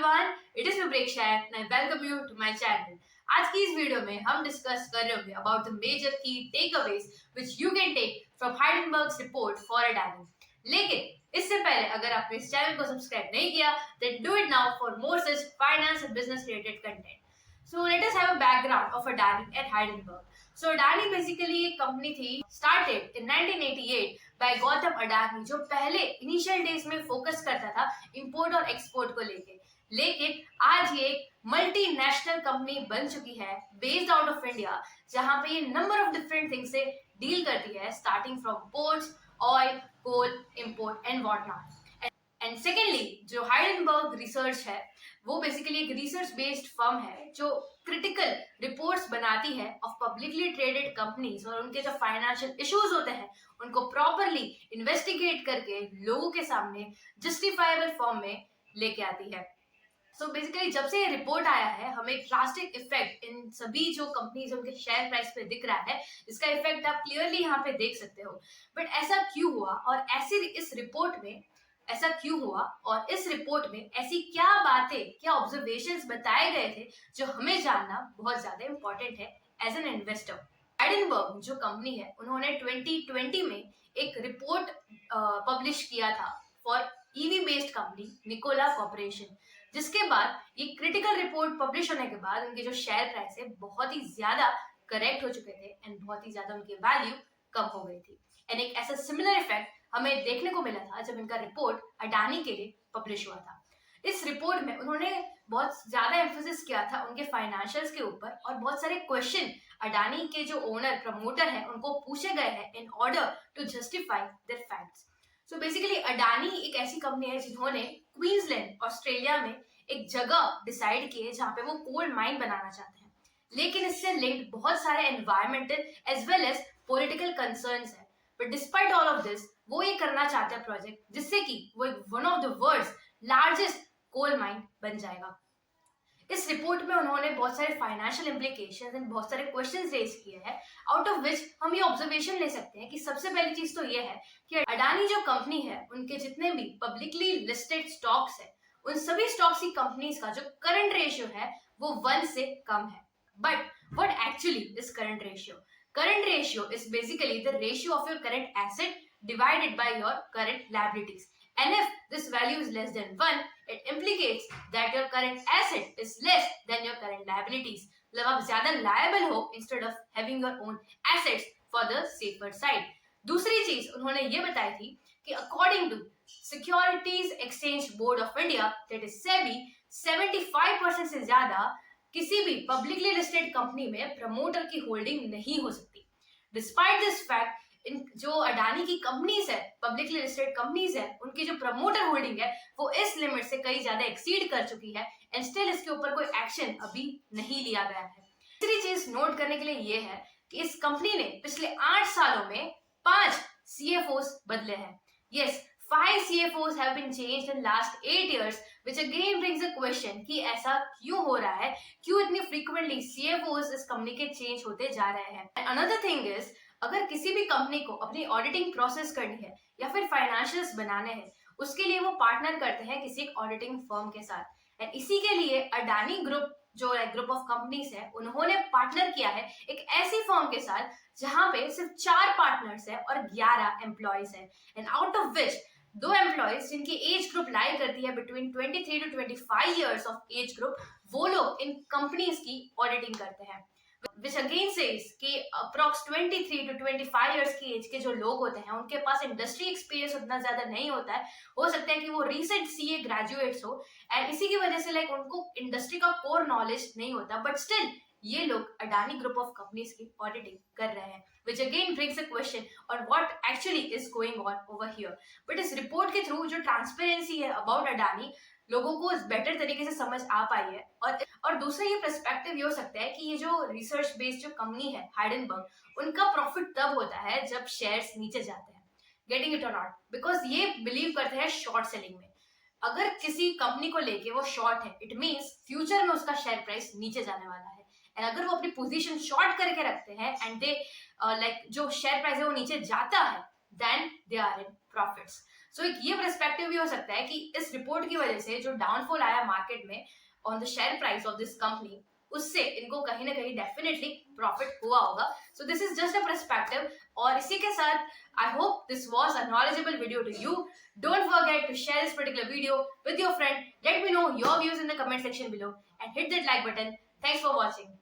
everyone, it is Vipreksha and I welcome you to my channel. आज की इस video में हम डिस्कस कर रहे होंगे about the major key takeaways which you can take from Hindenburg's report for Adani. लेकिन इससे पहले अगर आपने इस चैनल को सब्सक्राइब नहीं किया then do it now for more such finance and business related content. So let us have a background of Adani at Heidelberg. So Adani basically एक कंपनी थी started in 1988 by Gautam Adani, जो पहले initial days में focus करता था import और export को लेके. लेकिन आज ये एक मल्टीनेशनल कंपनी बन चुकी है बेस्ड आउट ऑफ इंडिया, जहां पे ये नंबर ऑफ डिफरेंट थिंग्स से डील करती है starting from ports, oil, coal, import and what not. And secondly जो हाइडेनबर्ग रिसर्च है वो बेसिकली एक रिसर्च बेस्ड फर्म है जो क्रिटिकल रिपोर्ट्स बनाती है ऑफ पब्लिकली ट्रेडेड कंपनीज और उनके जो फाइनेंशियल इश्यूज होते हैं उनको प्रॉपरली इन्वेस्टिगेट करके लोगों के सामने जस्टिफाइबल फॉर्म में लेके आती है. सो बेसिकली जब से ये रिपोर्ट आया है हमें एक ड्रास्टिक इफेक्ट इन सभी जो कंपनीज उनके शेयर प्राइस पे दिख रहा है. इसका इफेक्ट आप क्लियरली यहाँ पे देख सकते हो. बट ऐसा क्यों हुआ और इस रिपोर्ट में ऐसा क्यों हुआ और इस रिपोर्ट में ऐसी क्या बातें, क्या ऑब्जर्वेशंस बताए गए थे जो हमें जानना बहुत ज्यादा इंपॉर्टेंट है एज एन इन्वेस्टर. हाइडेनबर्ग जो कंपनी है उन्होंने 2020 में एक रिपोर्ट पब्लिश किया था for EV based company Nikola Corporation, जिसके बाद ये क्रिटिकल रिपोर्ट पब्लिश होने के बाद उनके जो शेयर प्राइस है बहुत ही ज्यादा करेक्ट हो चुके थे एंड बहुत ही ज्यादा उनकी वैल्यू कम हो गई थी. एंड एक ऐसा सिमिलर इफेक्ट हमें देखने को मिला था जब इनका रिपोर्ट अडानी के लिए पब्लिश हुआ था. इस रिपोर्ट में उन्होंने बहुत ज्यादा एम्फोसिस किया था उनके फाइनेंशियल्स के ऊपर और बहुत सारे क्वेश्चन अडानी के जो ओनर प्रमोटर हैं उनको पूछे गए हैं in order to justify their facts. So basically Adani एक ऐसी कंपनी है जिन्होंने क्वींसलैंड ऑस्ट्रेलिया में एक जगह डिसाइड की है जहाँ पे वो कोल माइन बनाना चाहते हैं. लेकिन इससे लिंक्ड बहुत सारे environmental as well as political concerns है. But despite all of this वो ये करना चाहते हैं प्रोजेक्ट जिससे कि वो one of the world's largest coal mine बन जाएगा. इस रिपोर्ट में उन्होंने बहुत सारे फाइनेंशियल इम्प्लीकेशंस एंड बहुत सारे क्वेश्चंस रेज किए हैं, आउट ऑफ विच हम ये ऑब्जर्वेशन ले सकते हैं कि सबसे पहली चीज तो ये है कि अडानी जो कंपनी है उनके जितने भी पब्लिकली लिस्टेड स्टॉक्स है उन सभी स्टॉक्स की कंपनीज का जो करंट रेशियो है वो 1 से कम है. But what actually is current ratio? Current ratio is basically the ratio of your current asset divided by your current liabilities. And if this value is less than 1, it implicates that your current asset is less than your current liabilities. मतलब आप ज्यादा liable हो instead of having your own assets for the safer side. दूसरी चीज उन्होंने ये बताई थी कि according to Securities Exchange Board of India, that is SEBI, 75% से ज्यादा किसी भी पब्लिकली लिस्टेड कंपनी में प्रमोटर की होल्डिंग नहीं हो सकती. डिस्पाइट दिस फैक्ट इन जो अडानी की कंपनीज है, पब्लिकली लिस्टेड कंपनीज है, उनकी जो प्रमोटर होल्डिंग है वो इस लिमिट से कई ज्यादा एक्सीड कर चुकी है एंड स्टिल इसके ऊपर कोई एक्शन अभी नहीं लिया गया है. तीसरी चीज नोट करने के लिए ये है कि इस कंपनी ने पिछले 8 सालों में 5 CFOs बदले हैं. Yes, 5 CFOs have been changed in last 8 years, which again brings a question कि ऐसा क्यों हो रहा है, क्यों इतनी frequently CFOs इस कंपनी के चेंज होते जा रहे हैं. And another thing is, अगर किसी भी कंपनी को अपनी ऑडिटिंग प्रोसेस करनी है या फिर फाइनेंशियल्स बनाने हैं उसके लिए वो पार्टनर करते हैं किसी एक ऑडिटिंग फर्म के साथ. एंड इसी के लिए अडानी ग्रुप जो ग्रुप ऑफ कंपनीज है उन्होंने पार्टनर किया है एक ऐसी फर्म के साथ जहां पे सिर्फ 4 पार्टनर्स है और 11 एम्प्लॉयज है. And out of which 2 employees जिनकी एज ग्रुप लाई करती है between 23 to 25 years of age group, वो लोग इन कंपनीज की ऑडिटिंग करते हैं. विच अगेन सेज कि अप्रॉक्स 23 to 25 इयर्स की एज के जो लोग होते हैं उनके पास इंडस्ट्री एक्सपीरियंस उतना ज्यादा नहीं होता है. हो सकता है कि वो रिसेंट CA ग्रेजुएट्स हो एंड इसी की वजह से उनको इंडस्ट्री का कोर नॉलेज नहीं होता. बट स्टिल ये लोग अडानी ग्रुप ऑफ कंपनीज की ऑडिटिंग कर रहे हैं, which again brings a question on what actually is going on over here. But इस रिपोर्ट के थ्रू जो ट्रांसपेरेंसी है अबाउट अडानी लोगों को बेटर तरीके से समझ आ पाई है. और दूसरा ये पर्सपेक्टिव ये हो सकता है कि ये जो रिसर्च बेस्ड जो कंपनी है हाइडेनबर्ग, उनका प्रॉफिट तब होता है जब शेयर्स नीचे जाते हैं. गेटिंग इट और नॉट? बिकॉज ये बिलीव करते हैं शॉर्ट सेलिंग में. अगर किसी कंपनी को लेके वो शॉर्ट है इट मीन्स फ्यूचर में उसका शेयर प्राइस नीचे जाने वाला है. एंड अगर वो अपनी पोजीशन शॉर्ट करके रखते हैं एंड दे जो शेयर प्राइस है वो नीचे जाता है then they are in profits. So एक ये पर्सपेक्टिव भी हो सकता है कि इस रिपोर्ट की वजह से जो डाउनफॉल आया मार्केट में on the share price of this company, उससे इनको कहीं ना कहीं डेफिनेटली प्रॉफिट हुआ होगा. So this is just a perspective. और इसी के साथ I hope this was a knowledgeable video to you. Don't forget to share this particular video with your friend. Let me know your views in the comment section below and hit that like button. Thanks for watching.